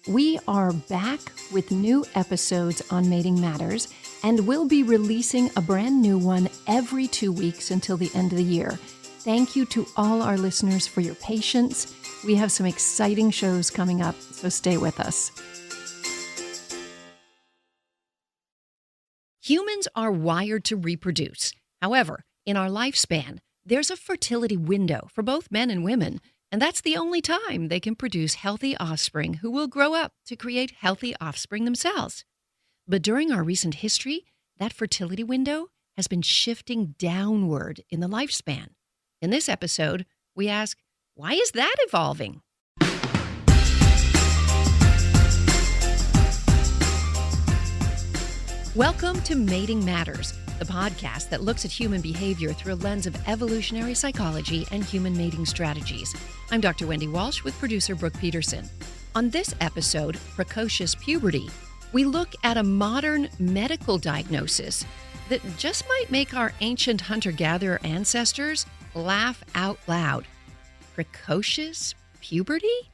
We are back with new episodes on Mating Matters, and we'll be releasing a brand new one every 2 weeks until the end of the year. Thank you to all our listeners for your patience. We have some exciting shows coming up, so stay with us. Humans are wired to reproduce. However, in our lifespan, there's a fertility window for both men and women, and that's the only time they can produce healthy offspring who will grow up to create healthy offspring themselves. But during our recent history, that fertility window has been shifting downward in the lifespan. In this episode, we ask, why is that evolving? Welcome to Mating Matters, the podcast that looks at human behavior through a lens of evolutionary psychology and human mating strategies. I'm Dr. Wendy Walsh with producer Brooke Peterson. On this episode, Precocious Puberty, we look at a modern medical diagnosis that just might make our ancient hunter-gatherer ancestors laugh out loud. Precocious puberty?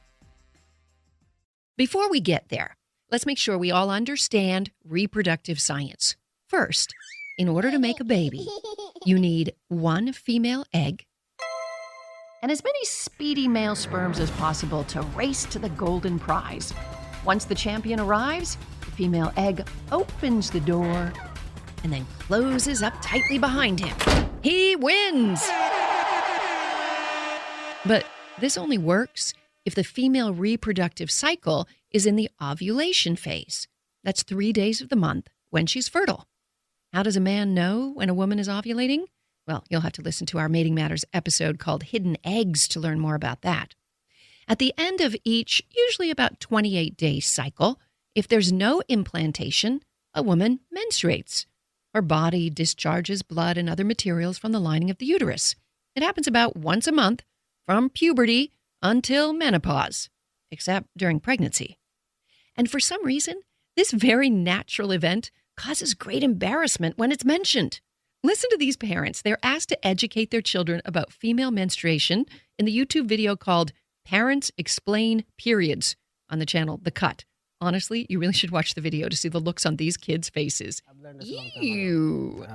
Before we get there, let's make sure we all understand reproductive science. First, in order to make a baby, you need one female egg and as many speedy male sperms as possible to race to the golden prize. Once the champion arrives, the female egg opens the door and then closes up tightly behind him. He wins! But this only works if the female reproductive cycle is in the ovulation phase. That's 3 days of the month when she's fertile. How does a man know when a woman is ovulating? Well, you'll have to listen to our Mating Matters episode called Hidden Eggs to learn more about that. At the end of each, usually about 28-day cycle, if there's no implantation, a woman menstruates. Her body discharges blood and other materials from the lining of the uterus. It happens about once a month from puberty until menopause, except during pregnancy. And for some reason, this very natural event causes great embarrassment when it's mentioned. Listen to these parents. They're asked to educate their children about female menstruation in the YouTube video called Parents Explain Periods on the channel The Cut. Honestly, you really should watch the video to see the looks on these kids' faces. Ew.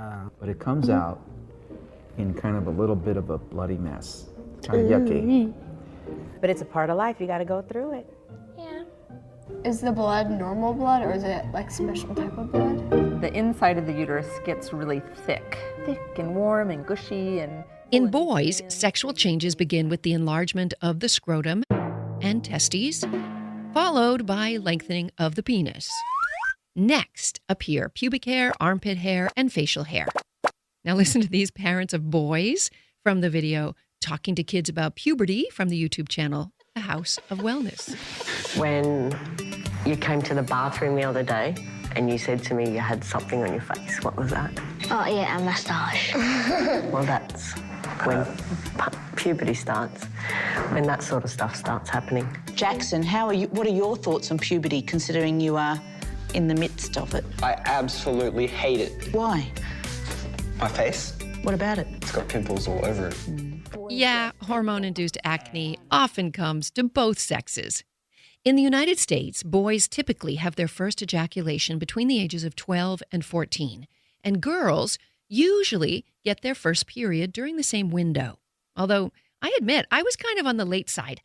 But it comes out in kind of a little bit of a bloody mess. Kind of yucky. But it's a part of life. You got to go through it. Yeah. Is the blood normal blood or is it like special type of blood? The inside of the uterus gets really thick and warm and gushy. And in boys, sexual changes begin with the enlargement of the scrotum and testes, followed by lengthening of the penis. Next appear pubic hair, armpit hair, and facial hair. Now listen to these parents of boys from the video Talking to Kids About Puberty from the YouTube channel, The House of Wellness. When you came to the bathroom the other day and you said to me you had something on your face, what was that? Oh, yeah, a moustache. Well, that's when puberty starts, when that sort of stuff starts happening. Jackson, what are your thoughts on puberty, considering you are in the midst of it? I absolutely hate it. Why? My face? What about it? It's got pimples all over it. Yeah, hormone-induced acne often comes to both sexes. In the United States, boys typically have their first ejaculation between the ages of 12 and 14, and girls usually get their first period during the same window. Although, I admit, I was kind of on the late side.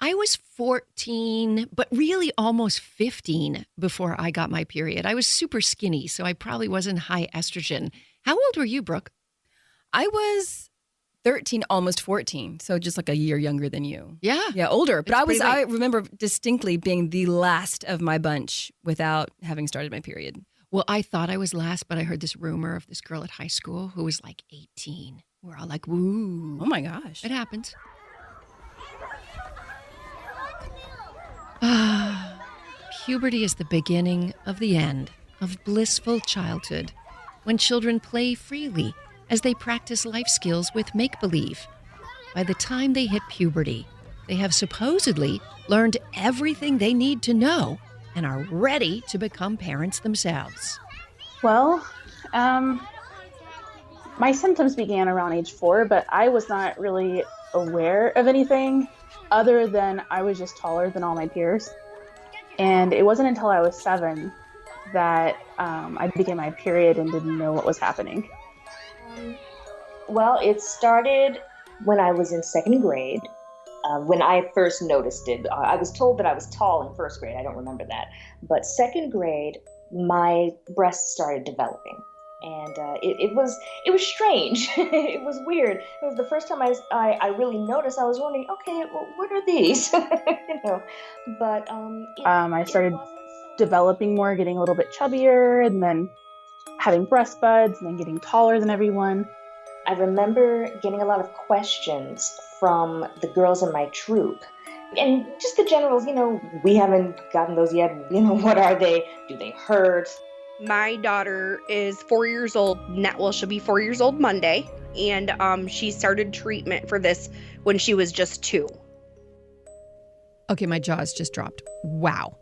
I was 14, but really almost 15 before I got my period. I was super skinny, so I probably wasn't high estrogen. How old were you, Brooke? I was 13, almost 14, so just like a year younger than you. Yeah. Yeah, older. But I late. remember distinctly being the last of my bunch without having started my period. Well, I thought I was last, but I heard this rumor of this girl at high school who was like 18. We're all like, woo. Oh my gosh. It happens. Puberty is the beginning of the end of blissful childhood, when children play freely as they practice life skills with make-believe. By the time they hit puberty, they have supposedly learned everything they need to know and are ready to become parents themselves. Well, my symptoms began around age 4, but I was not really aware of anything other than I was just taller than all my peers. And it wasn't until I was 7 that I began my period and didn't know what was happening. Well, it started when I was in second grade. When I first noticed it, I was told that I was tall in first grade. I don't remember that. But second grade, my breasts started developing. And it was strange. It was weird. It was the first time I really noticed. I was wondering, okay, well, what are these? But I started developing more, getting a little bit chubbier, and then having breast buds, and then getting taller than everyone. I remember getting a lot of questions from the girls in my troop. And just the generals, we haven't gotten those yet. What are they? Do they hurt? My daughter is 4 years old. She'll be 4 years old Monday. And she started treatment for this when she was just 2. Okay, my jaws just dropped. Wow.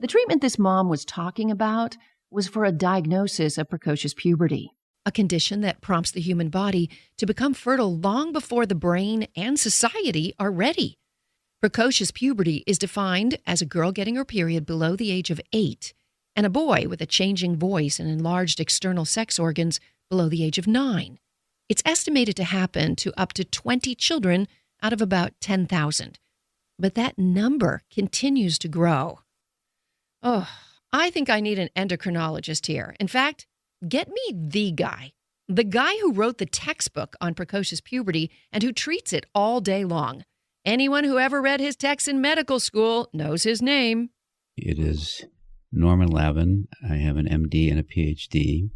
The treatment this mom was talking about was for a diagnosis of precocious puberty, a condition that prompts the human body to become fertile long before the brain and society are ready. Precocious puberty is defined as a girl getting her period below the age of 8 and a boy with a changing voice and enlarged external sex organs below the age of 9. It's estimated to happen to up to 20 children out of about 10,000. But that number continues to grow. Oh, I think I need an endocrinologist here. In fact, get me the guy who wrote the textbook on precocious puberty and who treats it all day long. Anyone who ever read his text in medical school knows his name. It is Norman Lavin. I have an MD and a PhD,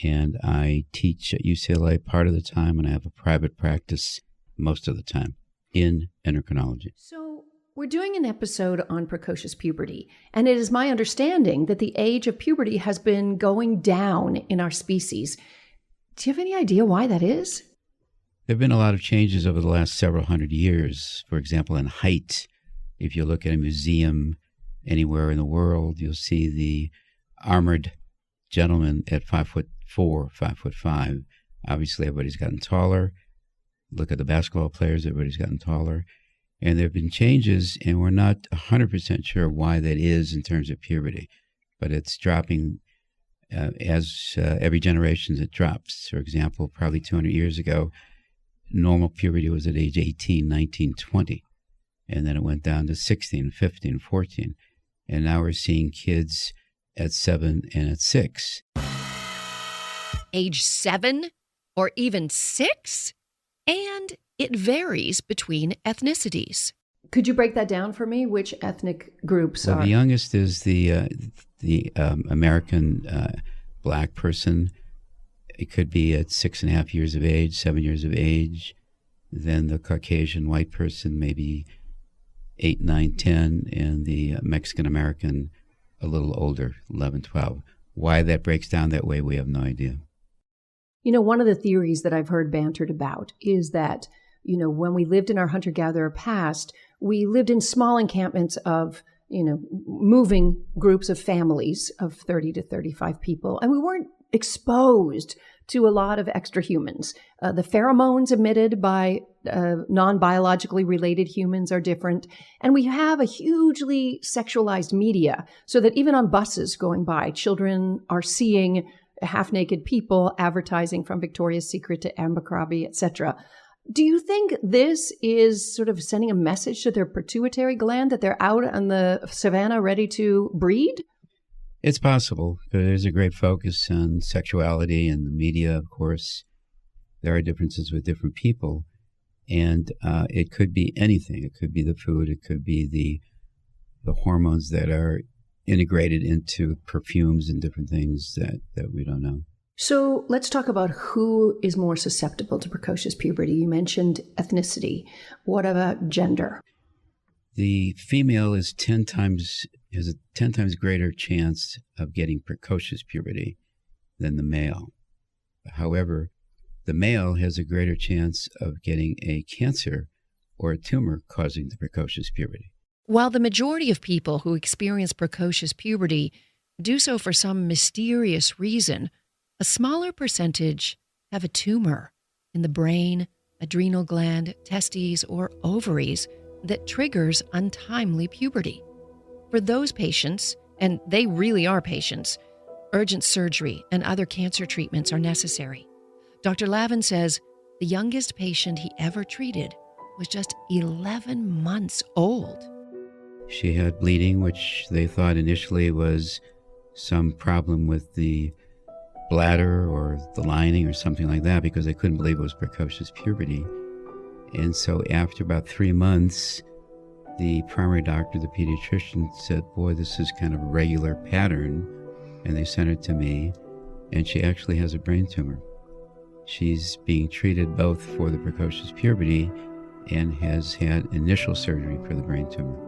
and I teach at UCLA part of the time, and I have a private practice most of the time in endocrinology. So we're doing an episode on precocious puberty, and it is my understanding that the age of puberty has been going down in our species. Do you have any idea why that is? There have been a lot of changes over the last several hundred years. For example, in height, if you look at a museum anywhere in the world, you'll see the armored gentleman at 5'4", 5'5". Obviously, everybody's gotten taller. Look at the basketball players, everybody's gotten taller. And there have been changes, and we're not 100% sure why that is in terms of puberty. But it's dropping as every generation it drops. For example, probably 200 years ago, normal puberty was at age 18, 19, 20. And then it went down to 16, 15, 14. And now we're seeing kids at 7 and at 6. Age 7 or even 6? And it varies between ethnicities. Could you break that down for me? Which ethnic groups are? The youngest is the American black person. It could be at 6.5 years of age, 7 years of age. Then the Caucasian white person, maybe 8, 9, 10, and the Mexican American a little older, 11, 12. Why that breaks down that way, we have no idea. You know, one of the theories that I've heard bantered about is that, when we lived in our hunter-gatherer past, we lived in small encampments of, moving groups of families of 30 to 35 people, and we weren't exposed to a lot of extra humans. The pheromones emitted by non-biologically related humans are different, and we have a hugely sexualized media, so that even on buses going by, children are seeing half-naked people advertising from Victoria's Secret to Abercrombie, etc. Do you think this is sort of sending a message to their pituitary gland that they're out on the savannah ready to breed? It's possible. There's a great focus on sexuality in the media, of course. There are differences with different people. And it could be anything. It could be the food. It could be the hormones that are integrated into perfumes and different things that we don't know. So let's talk about who is more susceptible to precocious puberty. You mentioned ethnicity. What about gender? The female has a 10 times greater chance of getting precocious puberty than the male. However, the male has a greater chance of getting a cancer or a tumor causing the precocious puberty. While the majority of people who experience precocious puberty do so for some mysterious reason, a smaller percentage have a tumor in the brain, adrenal gland, testes, or ovaries that triggers untimely puberty. For those patients, and they really are patients, urgent surgery and other cancer treatments are necessary. Dr. Lavin says the youngest patient he ever treated was just 11 months old. She had bleeding, which they thought initially was some problem with the bladder or the lining or something like that, because they couldn't believe it was precocious puberty. And so after about 3 months, the primary doctor, the pediatrician, said, boy, this is kind of a regular pattern. And they sent her to me, and she actually has a brain tumor. She's being treated both for the precocious puberty and has had initial surgery for the brain tumor.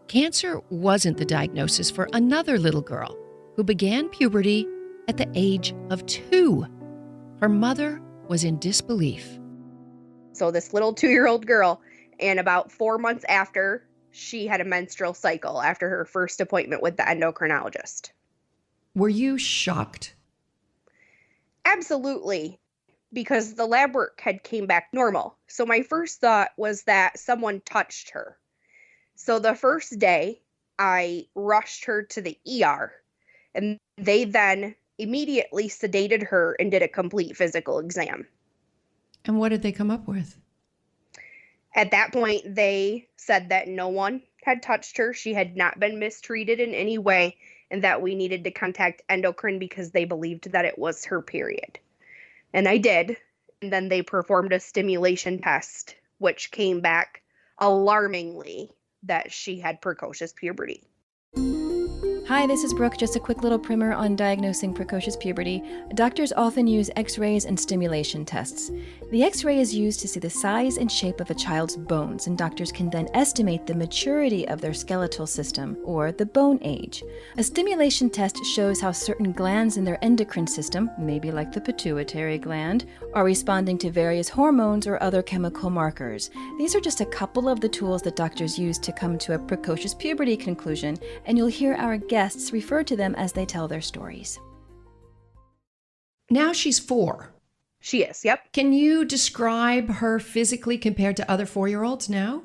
Cancer wasn't the diagnosis for another little girl who began puberty at the age of 2. Her mother was in disbelief. So this little 2-year-old girl, and about 4 months after, she had a menstrual cycle after her first appointment with the endocrinologist. Were you shocked? Absolutely, because the lab work had came back normal. So my first thought was that someone touched her. So the first day, I rushed her to the ER, and they then immediately sedated her and did a complete physical exam. And what did they come up with? At that point, they said that no one had touched her. She had not been mistreated in any way, and that we needed to contact endocrine because they believed that it was her period. And I did. And then they performed a stimulation test, which came back alarmingly that she had precocious puberty. Hi, this is Brooke. Just a quick little primer on diagnosing precocious puberty. Doctors often use x-rays and stimulation tests. The x-ray is used to see the size and shape of a child's bones, and doctors can then estimate the maturity of their skeletal system, or the bone age. A stimulation test shows how certain glands in their endocrine system, maybe like the pituitary gland, are responding to various hormones or other chemical markers. These are just a couple of the tools that doctors use to come to a precocious puberty conclusion, and you'll hear our guests refer to them as they tell their stories. Now she's 4. She is, yep. Can you describe her physically compared to other 4-year-olds now?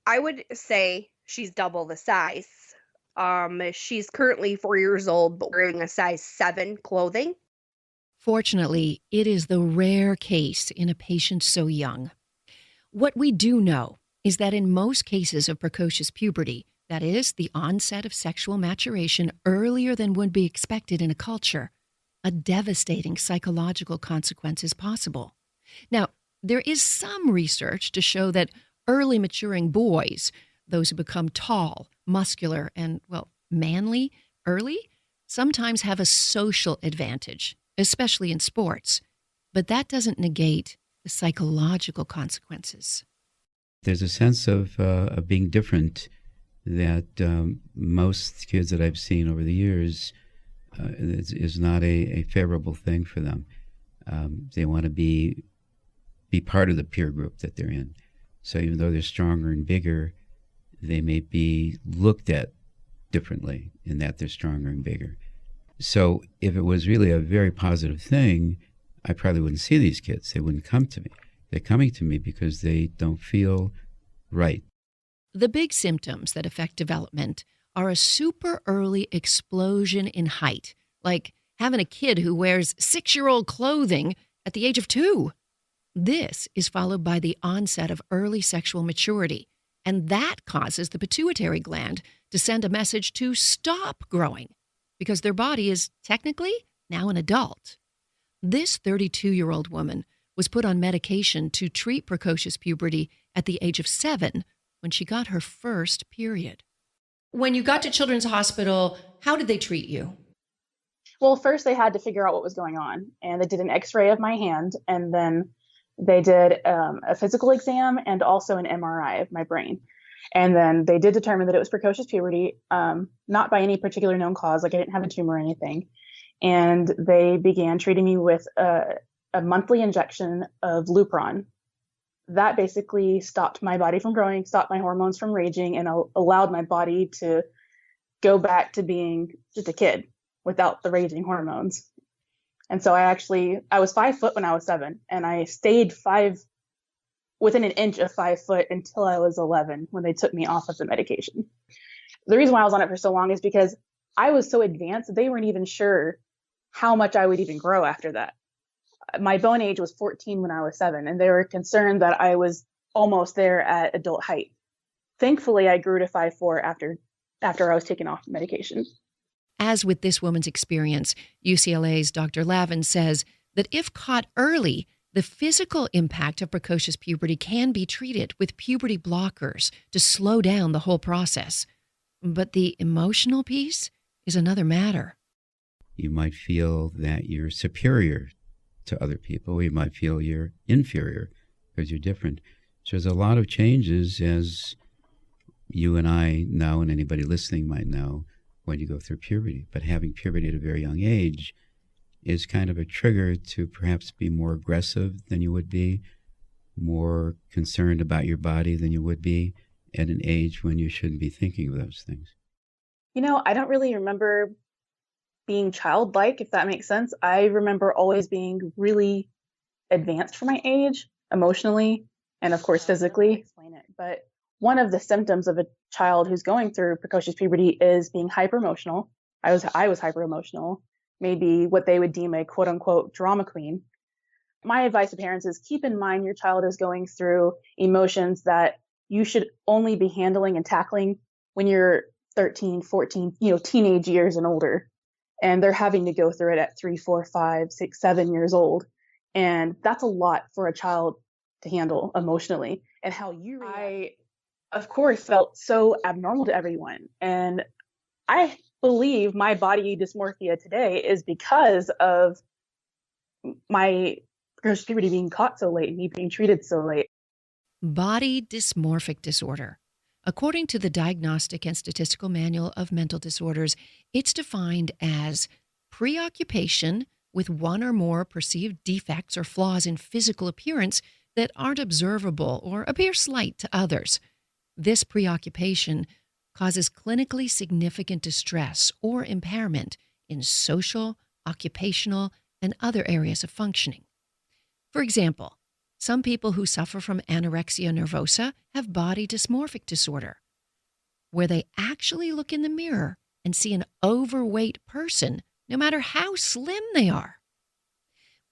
I would say she's double the size. She's currently 4 years old, but wearing a size 7 clothing. Fortunately, it is the rare case in a patient so young. What we do know is that in most cases of precocious puberty, that is, the onset of sexual maturation earlier than would be expected in a culture, a devastating psychological consequence is possible. Now, there is some research to show that early maturing boys, those who become tall, muscular, and, well, manly early, sometimes have a social advantage, especially in sports. But that doesn't negate the psychological consequences. There's a sense of being different that most kids that I've seen over the years is not a favorable thing for them. They want to be part of the peer group that they're in. So even though they're stronger and bigger, they may be looked at differently in that they're stronger and bigger. So if it was really a very positive thing, I probably wouldn't see these kids. They wouldn't come to me. They're coming to me because they don't feel right. The big symptoms that affect development are a super early explosion in height, like having a kid who wears 6-year-old clothing at the age of 2. This is followed by the onset of early sexual maturity, and that causes the pituitary gland to send a message to stop growing because their body is technically now an adult. This 32-year-old woman was put on medication to treat precocious puberty at the age of 7 when she got her first period. When you got to Children's Hospital, how did they treat you? Well, first they had to figure out what was going on, and they did an x-ray of my hand, and then they did a physical exam and also an MRI of my brain. And then they did determine that it was precocious puberty, not by any particular known cause, like I didn't have a tumor or anything. And they began treating me with a monthly injection of Lupron. That basically stopped my body from growing, stopped my hormones from raging, and allowed my body to go back to being just a kid without the raging hormones. And so I was 5 foot when I was 7, and I stayed 5 within an inch of 5 foot until I was 11 when they took me off of the medication. The reason why I was on it for so long is because I was so advanced that they weren't even sure how much I would even grow after that. My bone age was 14 when I was 7, and they were concerned that I was almost there at adult height. Thankfully, I grew to 5'4" after I was taken off medication. As with this woman's experience, UCLA's Dr. Lavin says that if caught early, the physical impact of precocious puberty can be treated with puberty blockers to slow down the whole process. But the emotional piece is another matter. You might feel that you're superior to other people. You might feel you're inferior because you're different. So there's a lot of changes, as you and I know, and anybody listening might know, when you go through puberty. But having puberty at a very young age is kind of a trigger to perhaps be more aggressive than you would be, more concerned about your body than you would be at an age when you shouldn't be thinking of those things. You know, I don't really remember being childlike, if that makes sense. I remember always being really advanced for my age, emotionally, and of course physically. Explain it. But one of the symptoms of a child who's going through precocious puberty is being hyper-emotional. I was hyper-emotional, maybe what they would deem a quote-unquote drama queen. My advice to parents is keep in mind your child is going through emotions that you should only be handling and tackling when you're 13, 14, teenage years and older. And they're having to go through it at 3, 4, 5, 6, 7 years old. And that's a lot for a child to handle emotionally. And how you react. I, of course, felt so abnormal to everyone. And I believe my body dysmorphia today is because of my precocious puberty being caught so late and me being treated so late. Body dysmorphic disorder. According to the Diagnostic and Statistical Manual of Mental Disorders, it's defined as preoccupation with one or more perceived defects or flaws in physical appearance that aren't observable or appear slight to others. This preoccupation causes clinically significant distress or impairment in social, occupational, and other areas of functioning. For example, some people who suffer from anorexia nervosa have body dysmorphic disorder, where they actually look in the mirror and see an overweight person, no matter how slim they are.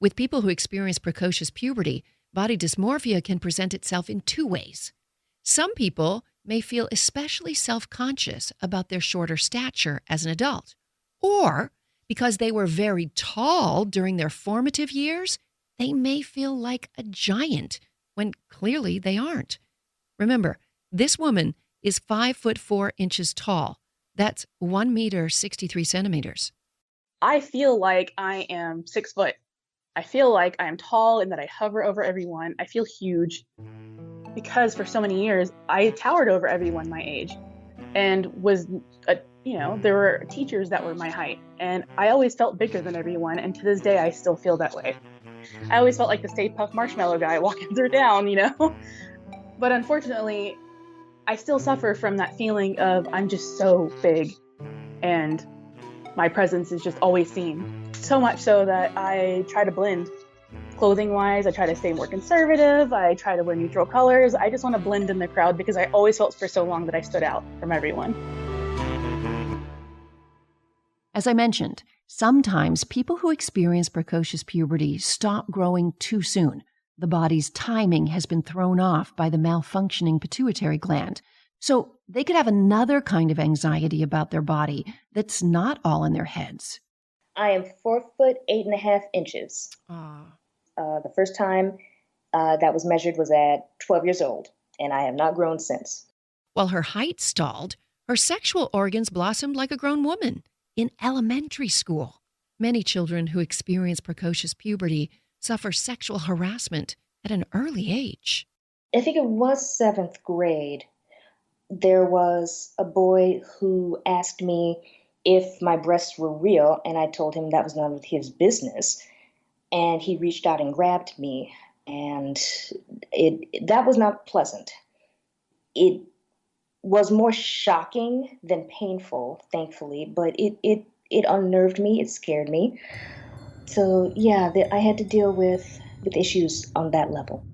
With people who experience precocious puberty, body dysmorphia can present itself in 2 ways. Some people may feel especially self-conscious about their shorter stature as an adult, or because they were very tall during their formative years, they may feel like a giant when clearly they aren't. Remember, this woman is 5'4" tall. That's 1 meter 63 centimeters. I feel like I am 6 foot. I feel like I am tall and that I hover over everyone. I feel huge because for so many years I towered over everyone my age and was, there were teachers that were my height, and I always felt bigger than everyone. And to this day, I still feel that way. I always felt like the Stay Puft Marshmallow guy walking through town, But unfortunately, I still suffer from that feeling of I'm just so big and my presence is just always seen. So much so that I try to blend clothing-wise. I try to stay more conservative. I try to wear neutral colors. I just want to blend in the crowd because I always felt for so long that I stood out from everyone. As I mentioned, sometimes people who experience precocious puberty stop growing too soon. The body's timing has been thrown off by the malfunctioning pituitary gland. So they could have another kind of anxiety about their body that's not all in their heads. I am 4 foot 8.5 inches. The first time that was measured was at 12 years old, and I have not grown since. While her height stalled, her sexual organs blossomed like a grown woman. In elementary school, many children who experience precocious puberty suffer sexual harassment at an early age. I think it was 7th grade. There was a boy who asked me if my breasts were real, and I told him that was none of his business. And he reached out and grabbed me, and that was not pleasant. It was more shocking than painful, thankfully, but it unnerved me, it scared me. So yeah, I had to deal with issues on that level.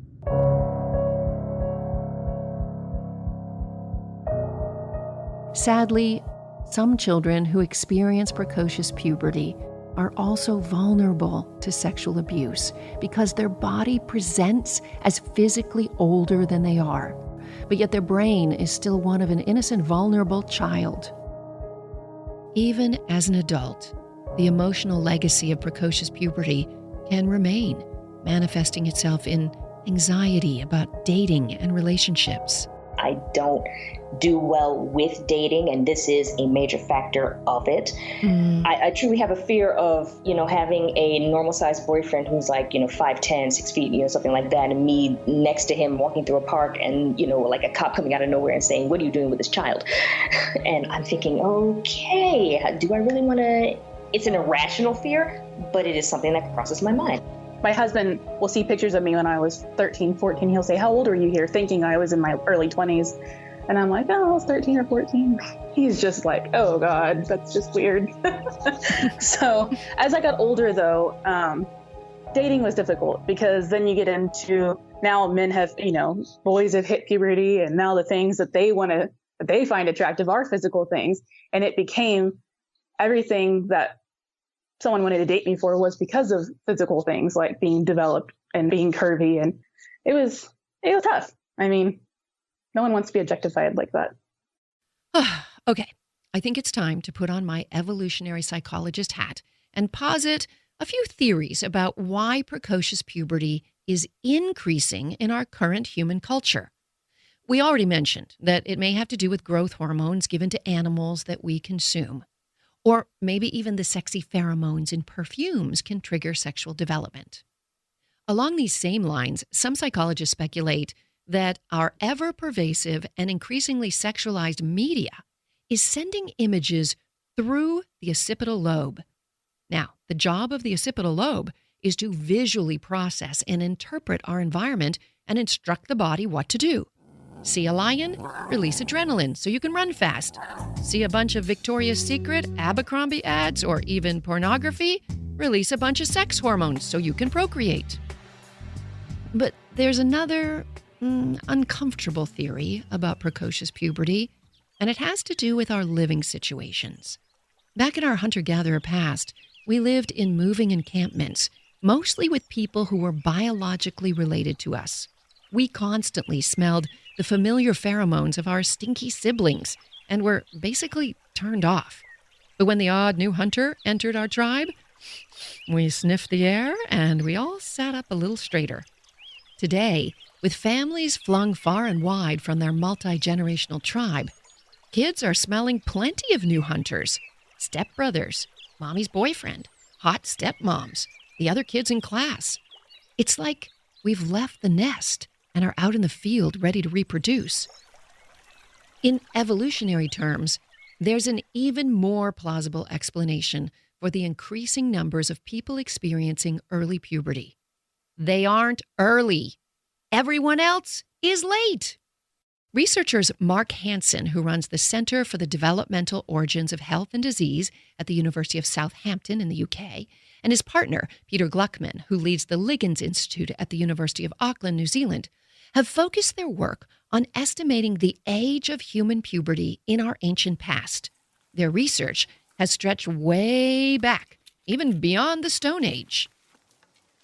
Sadly, some children who experience precocious puberty are also vulnerable to sexual abuse because their body presents as physically older than they are, but yet their brain is still one of an innocent, vulnerable child. Even as an adult, the emotional legacy of precocious puberty can remain, manifesting itself in anxiety about dating and relationships. I don't do well with dating, and this is a major factor of it. I truly have a fear of, having a normal-sized boyfriend who's like, 5'10", 6 feet, something like that, and me next to him walking through a park and, like a cop coming out of nowhere and saying, "What are you doing with this child?" And I'm thinking, okay, do I really want to? It's an irrational fear, but it is something that crosses my mind. My husband will see pictures of me when I was 13, 14. He'll say, "How old are you here?" Thinking I was in my early 20s. And I'm like, "Oh, I was 13 or 14. He's just like, "Oh God, that's just weird." So as I got older though, dating was difficult because then you get into, now men have, boys have hit puberty, and now the things that they find attractive are physical things. And it became everything that someone wanted to date me for was because of physical things like being developed and being curvy. And it was tough. I mean, no one wants to be objectified like that. Okay, I think it's time to put on my evolutionary psychologist hat and posit a few theories about why precocious puberty is increasing in our current human culture. We already mentioned that it may have to do with growth hormones given to animals that we consume. Or maybe even the sexy pheromones in perfumes can trigger sexual development. Along these same lines, some psychologists speculate that our ever-pervasive and increasingly sexualized media is sending images through the occipital lobe. Now, the job of the occipital lobe is to visually process and interpret our environment and instruct the body what to do. See a lion? Release adrenaline so you can run fast. See a bunch of Victoria's Secret, Abercrombie ads, or even pornography? Release a bunch of sex hormones so you can procreate. But there's another uncomfortable theory about precocious puberty, and it has to do with our living situations. Back in our hunter-gatherer past, we lived in moving encampments, mostly with people who were biologically related to us. We constantly smelled the familiar pheromones of our stinky siblings and were basically turned off. But when the odd new hunter entered our tribe, we sniffed the air and we all sat up a little straighter. Today, with families flung far and wide from their multi-generational tribe, kids are smelling plenty of new hunters, stepbrothers, mommy's boyfriend, hot stepmoms, the other kids in class. It's like we've left the nest and are out in the field ready to reproduce. In evolutionary terms, there's an even more plausible explanation for the increasing numbers of people experiencing early puberty. They aren't early. Everyone else is late. Researchers Mark Hansen, who runs the Center for the Developmental Origins of Health and Disease at the University of Southampton in the UK, and his partner, Peter Gluckman, who leads the Liggins Institute at the University of Auckland, New Zealand, have focused their work on estimating the age of human puberty in our ancient past. Their research has stretched way back, even beyond the Stone Age.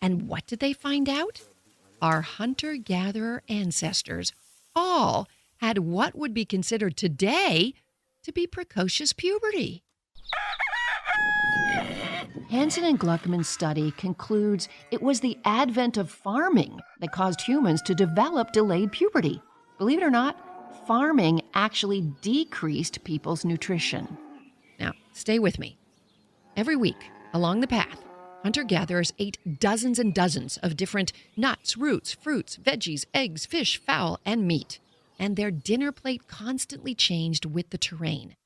And what did they find out? Our hunter-gatherer ancestors all had what would be considered today to be precocious puberty. Hansen and Gluckman's study concludes it was the advent of farming that caused humans to develop delayed puberty. Believe it or not, farming actually decreased people's nutrition. Now, stay with me. Every week, along the path, hunter-gatherers ate dozens and dozens of different nuts, roots, fruits, veggies, eggs, fish, fowl, and meat. And their dinner plate constantly changed with the terrain.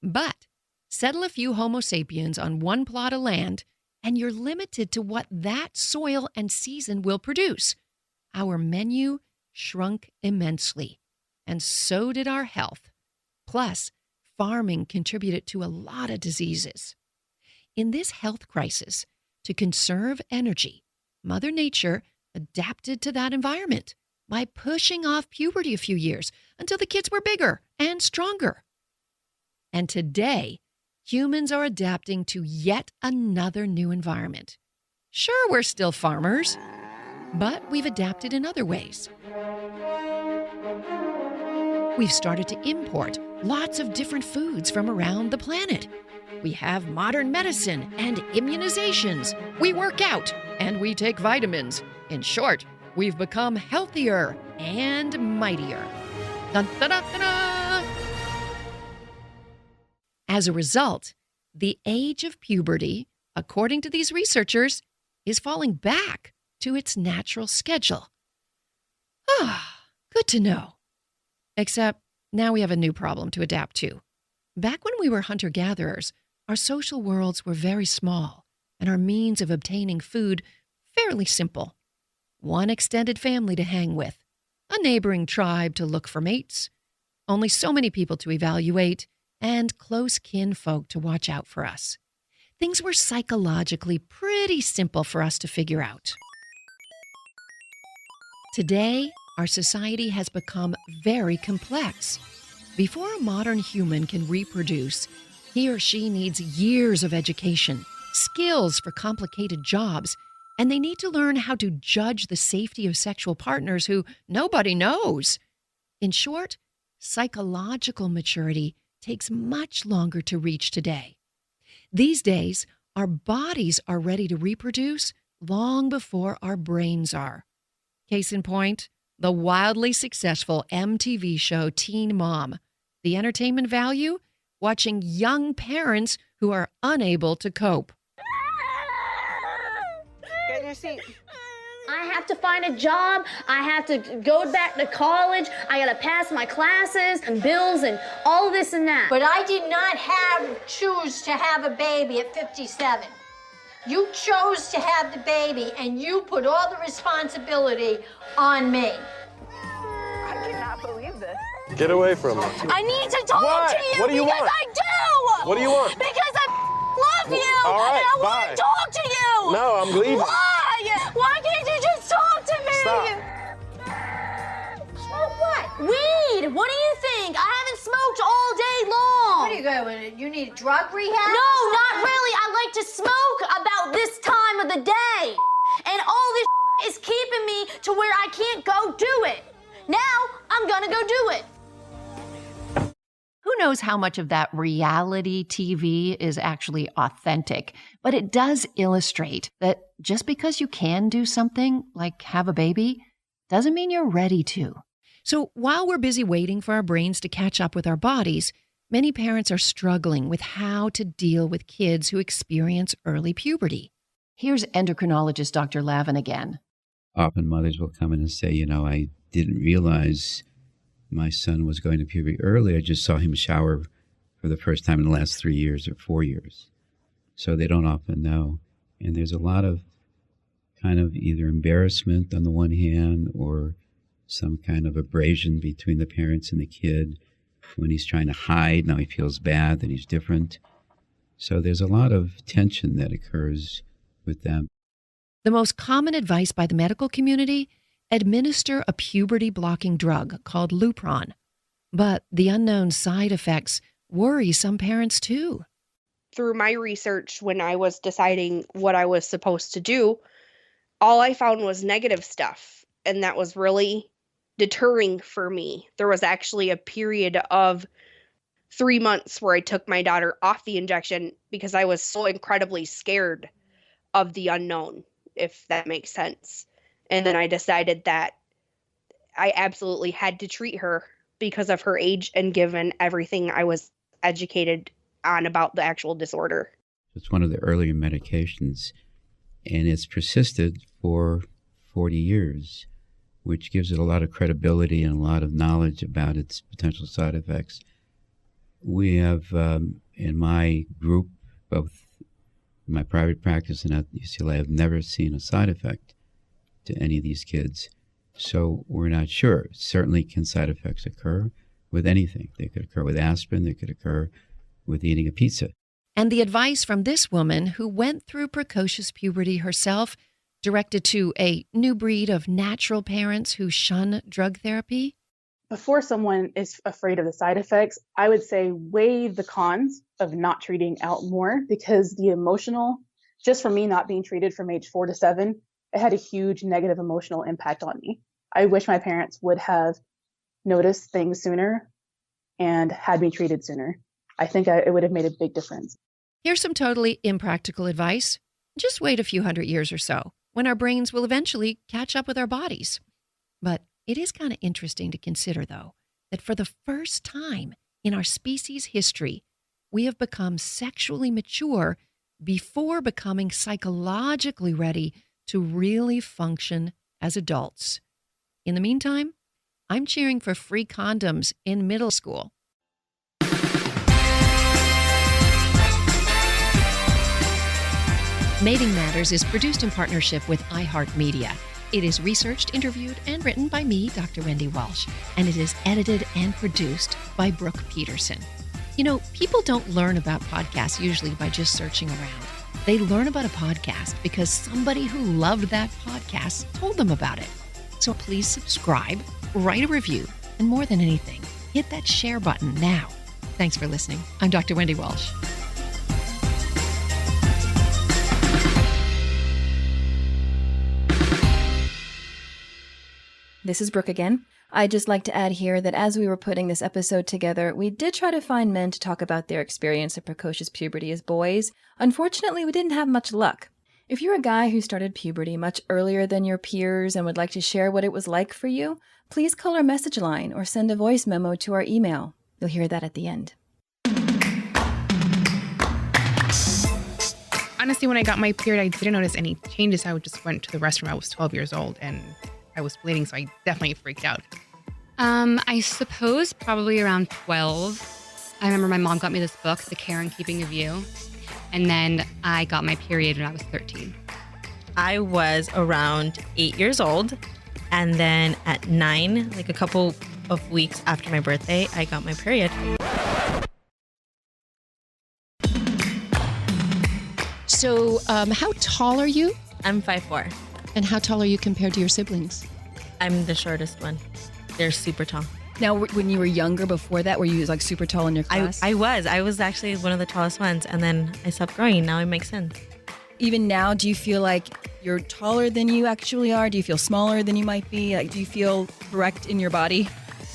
But settle a few Homo sapiens on one plot of land, and you're limited to what that soil and season will produce. Our menu shrunk immensely, and so did our health. Plus, farming contributed to a lot of diseases. In this health crisis, to conserve energy, Mother Nature adapted to that environment by pushing off puberty a few years until the kids were bigger and stronger. And today, humans are adapting to yet another new environment. Sure, we're still farmers, but we've adapted in other ways. We've started to import lots of different foods from around the planet. We have modern medicine and immunizations. We work out and we take vitamins. In short, we've become healthier and mightier. Dun, dun, dun, dun, dun. As a result, the age of puberty, according to these researchers, is falling back to its natural schedule. Ah, good to know. Except now we have a new problem to adapt to. Back when we were hunter-gatherers, our social worlds were very small and our means of obtaining food fairly simple. One extended family to hang with, a neighboring tribe to look for mates, only so many people to evaluate, and close kin folk to watch out for us. Things were psychologically pretty simple for us to figure out. Today, our society has become very complex. Before a modern human can reproduce, he or she needs years of education, skills for complicated jobs, and they need to learn how to judge the safety of sexual partners who nobody knows. In short, psychological maturity takes much longer to reach today. These days, our bodies are ready to reproduce long before our brains are. Case in point, the wildly successful MTV show Teen Mom. The entertainment value? Watching young parents who are unable to cope. Get in your seat. I have to find a job. I have to go back to college. I gotta pass my classes and bills and all this and that. But I did not choose to have a baby at 57. You chose to have the baby and you put all the responsibility on me. I cannot believe this. Get away from me. I need to talk to you, What do you because want? I do. What do you want? Because I love you. All right, and I bye. want to talk to you. No, I'm leaving. Why? Why can't you just talk to me? Stop. Smoke what? Weed. What do you think? I haven't smoked all day long. What are you going? You need drug rehab? No, not really. I like to smoke about this time of the day. And all this is keeping me to where I can't go do it. Now, I'm gonna go do it. Who knows how much of that reality TV is actually authentic, but it does illustrate that just because you can do something, like have a baby, doesn't mean you're ready to. So while we're busy waiting for our brains to catch up with our bodies, many parents are struggling with how to deal with kids who experience early puberty. Here's endocrinologist Dr. Lavin again. Often mothers will come in and say, I didn't realize my son was going to puberty early. I just saw him shower for the first time in the last 3 years or 4 years. So they don't often know. And there's a lot of kind of either embarrassment on the one hand or some kind of abrasion between the parents and the kid when he's trying to hide. Now he feels bad that he's different. So there's a lot of tension that occurs with them. The most common advice by the medical community: administer a puberty-blocking drug called Lupron. But the unknown side effects worry some parents too. Through my research, when I was deciding what I was supposed to do, all I found was negative stuff. And that was really deterring for me. There was actually a period of 3 months where I took my daughter off the injection because I was so incredibly scared of the unknown, if that makes sense. And then I decided that I absolutely had to treat her because of her age and given everything I was educated on about the actual disorder. It's one of the earlier medications, and it's persisted for 40 years, which gives it a lot of credibility and a lot of knowledge about its potential side effects. We have, in my group, both in my private practice and at UCLA, I've never seen a side effect to any of these kids. So we're not sure. Certainly can side effects occur with anything. They could occur with aspirin. They could occur with eating a pizza. And the advice from this woman who went through precocious puberty herself, directed to a new breed of natural parents who shun drug therapy? before someone is afraid of the side effects, I would say weigh the cons of not treating out more, because the emotional, just for me not being treated from age 4 to 7, it had a huge negative emotional impact on me. I wish my parents would have noticed things sooner and had me treated sooner. I think it would have made a big difference. Here's some totally impractical advice. Just wait a few hundred years or so, when our brains will eventually catch up with our bodies. But it is kind of interesting to consider, though, that for the first time in our species' history, we have become sexually mature before becoming psychologically ready to really function as adults. In the meantime, I'm cheering for free condoms in middle school. Mating Matters is produced in partnership with iHeartMedia. It is researched, interviewed, and written by me, Dr. Wendy Walsh, and it is edited and produced by Brooke Peterson. You know, people don't learn about podcasts usually by just searching around. They learn about a podcast because somebody who loved that podcast told them about it. So please subscribe, write a review, and more than anything, hit that share button now. Thanks for listening. I'm Dr. Wendy Walsh. This is Brooke again. I'd just like to add here that as we were putting this episode together, we did try to find men to talk about their experience of precocious puberty as boys. Unfortunately, we didn't have much luck. If you're a guy who started puberty much earlier than your peers and would like to share what it was like for you, please call our message line or send a voice memo to our email. You'll hear that at the end. Honestly, when I got my period, I didn't notice any changes. I just went to the restroom. I was 12 years old and I was bleeding, so I definitely freaked out. I suppose probably around 12. I remember my mom got me this book, The Care and Keeping of You. And then I got my period when I was 13. I was around 8 years old. And then at 9, like a couple of weeks after my birthday, I got my period. So how tall are you? I'm 5'4". And how tall are you compared to your siblings? I'm the shortest one. They're super tall. Now, when you were younger before that, were you like super tall in your class? I was actually one of the tallest ones, and then I stopped growing. Now it makes sense. Even now, do you feel like you're taller than you actually are? Do you feel smaller than you might be? Like, do you feel correct in your body?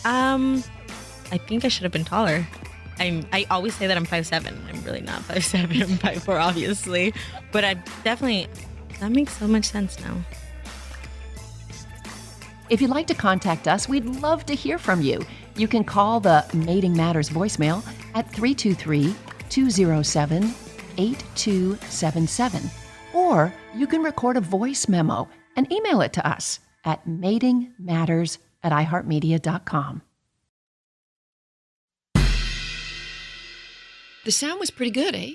I think I should have been taller. I always say that I'm 5'7". I'm really not 5'7". I'm 5'4", obviously. But I definitely, that makes so much sense now. If you'd like to contact us, we'd love to hear from you. You can call the Mating Matters voicemail at 323-207-8277. Or you can record a voice memo and email it to us at matingmatters@iheartmedia.com. The sound was pretty good, eh?